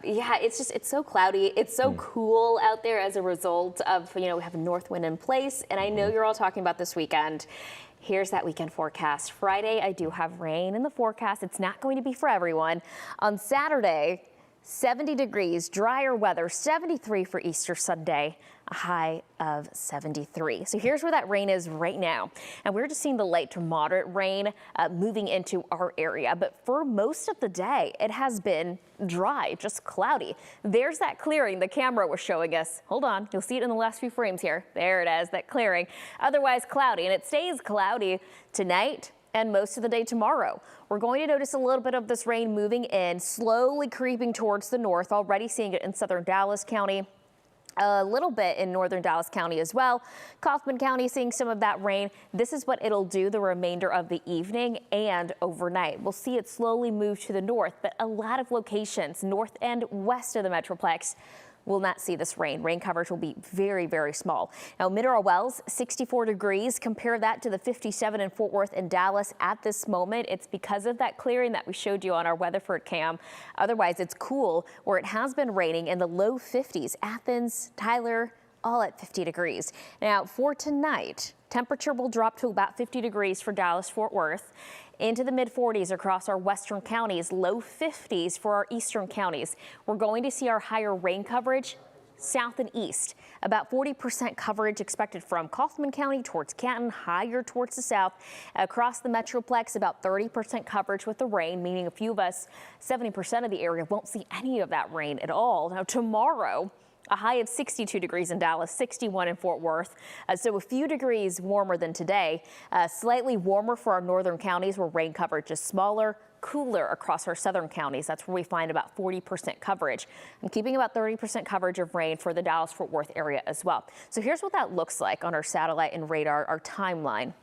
Yeah, it's so cloudy. It's so cool out there as a result of, we have a north wind in place. And I know you're all talking about this weekend. Here's that weekend forecast. Friday, I do have rain in the forecast. It's not going to be for everyone. On Saturday, 70 degrees, drier weather, 73 for Easter Sunday, a high of 73. So here's where that rain is right now. And we're just seeing the light to moderate rain moving into our area. But for most of the day, it has been dry, just cloudy. There's that clearing the camera was showing us. Hold on, you'll see it in the last few frames here. There it is, that clearing. Otherwise cloudy, and it stays cloudy tonight and most of the day tomorrow. We're going to notice a little bit of this rain moving in, slowly creeping towards the north, already seeing it in southern Dallas County. A little bit in northern Dallas County as well. Kaufman County seeing some of that rain. This is what it'll do the remainder of the evening and overnight. We'll see it slowly move to the north, but a lot of locations north and west of the Metroplex will not see this rain. Rain coverage will be very, very small. Now, Mineral Wells, 64 degrees. Compare that to the 57 in Fort Worth and Dallas at this moment. It's because of that clearing that we showed you on our Weatherford cam. Otherwise, it's cool where it has been raining in the low 50s. Athens, Tyler, all at 50 degrees. Now, for tonight, temperature will drop to about 50 degrees for Dallas, Fort Worth, into the mid 40s across our western counties, low 50s for our eastern counties. We're going to see our higher rain coverage south and east. About 40% coverage expected from Kaufman County towards Canton, higher towards the south. Across the Metroplex, about 30% coverage with the rain, meaning a few of us, 70% of the area, won't see any of that rain at all. Now, tomorrow, a high of 62 degrees in Dallas, 61 in Fort Worth. So a few degrees warmer than today. Slightly warmer for our northern counties where rain coverage is smaller, cooler across our southern counties. That's where we find about 40% coverage. I'm keeping about 30% coverage of rain for the Dallas-Fort Worth area as well. So here's what that looks like on our satellite and radar, our timeline.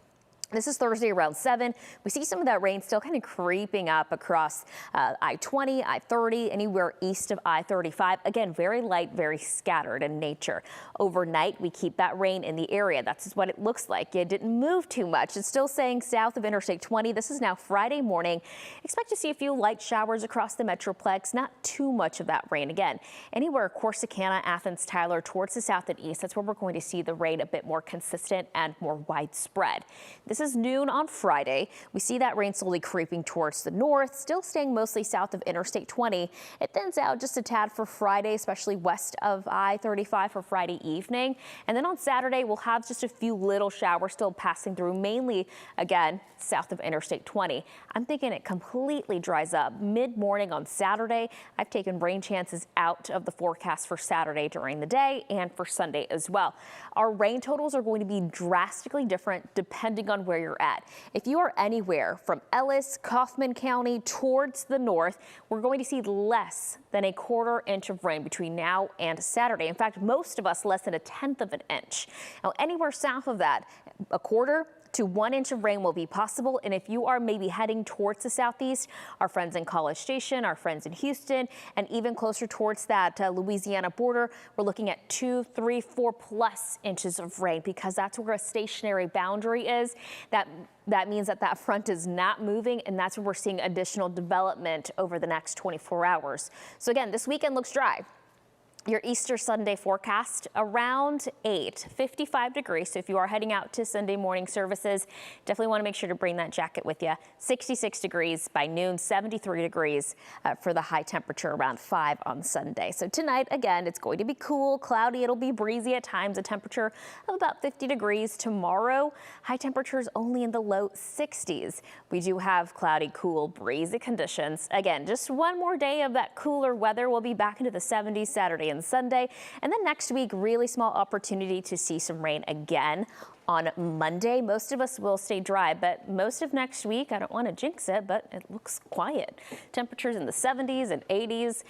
This is Thursday around 7. We see some of that rain still kind of creeping up across I-20, I-30, anywhere east of I-35. Again, very light, very scattered in nature. Overnight, we keep that rain in the area. That's what it looks like. It didn't move too much. It's still saying south of Interstate 20. This is now Friday morning. Expect to see a few light showers across the Metroplex. Not too much of that rain. Again, anywhere Corsicana, Athens, Tyler, towards the south and east. That's where we're going to see the rain a bit more consistent and more widespread. This is noon on Friday. We see that rain slowly creeping towards the north, still staying mostly south of Interstate 20. It thins out just a tad for Friday, especially west of I-35 for Friday evening. And then on Saturday, we'll have just a few little showers still passing through, mainly, again, south of Interstate 20. I'm thinking it completely dries up mid-morning on Saturday. I've taken rain chances out of the forecast for Saturday during the day and for Sunday as well. Our rain totals are going to be drastically different depending on where you're at. If you are anywhere from Ellis, Kaufman County towards the north, we're going to see less than a quarter inch of rain between now and Saturday. In fact, most of us less than a tenth of an inch. Now, anywhere south of that, a quarter to 1 inch of rain will be possible. And if you are maybe heading towards the southeast, our friends in College Station, our friends in Houston, and even closer towards that Louisiana border, we're looking at 2, 3, 4+ inches of rain because that's where a stationary boundary is. That means that front is not moving, and that's where we're seeing additional development over the next 24 hours. So again, this weekend looks dry. Your Easter Sunday forecast around 8, 55 degrees. So if you are heading out to Sunday morning services, definitely want to make sure to bring that jacket with you. 66 degrees by noon, 73 degrees for the high temperature around 5 on Sunday. So tonight, again, it's going to be cool, cloudy. It'll be breezy at times, a temperature of about 50 degrees. Tomorrow, high temperatures only in the low 60s. We do have cloudy, cool, breezy conditions. Again, just one more day of that cooler weather. We'll be back into the 70s Saturday and Sunday. And then next week, really small opportunity to see some rain again on Monday. Most of us will stay dry, but most of next week, I don't want to jinx it, but it looks quiet. Temperatures in the 70s and 80s.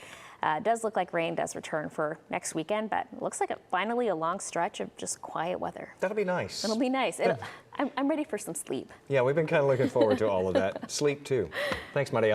It does look like rain does return for next weekend, but it looks like finally a long stretch of just quiet weather. That'll be nice. It'll be nice. I'm ready for some sleep. Yeah, we've been kind of looking forward to all of that. Sleep too. Thanks, Maria.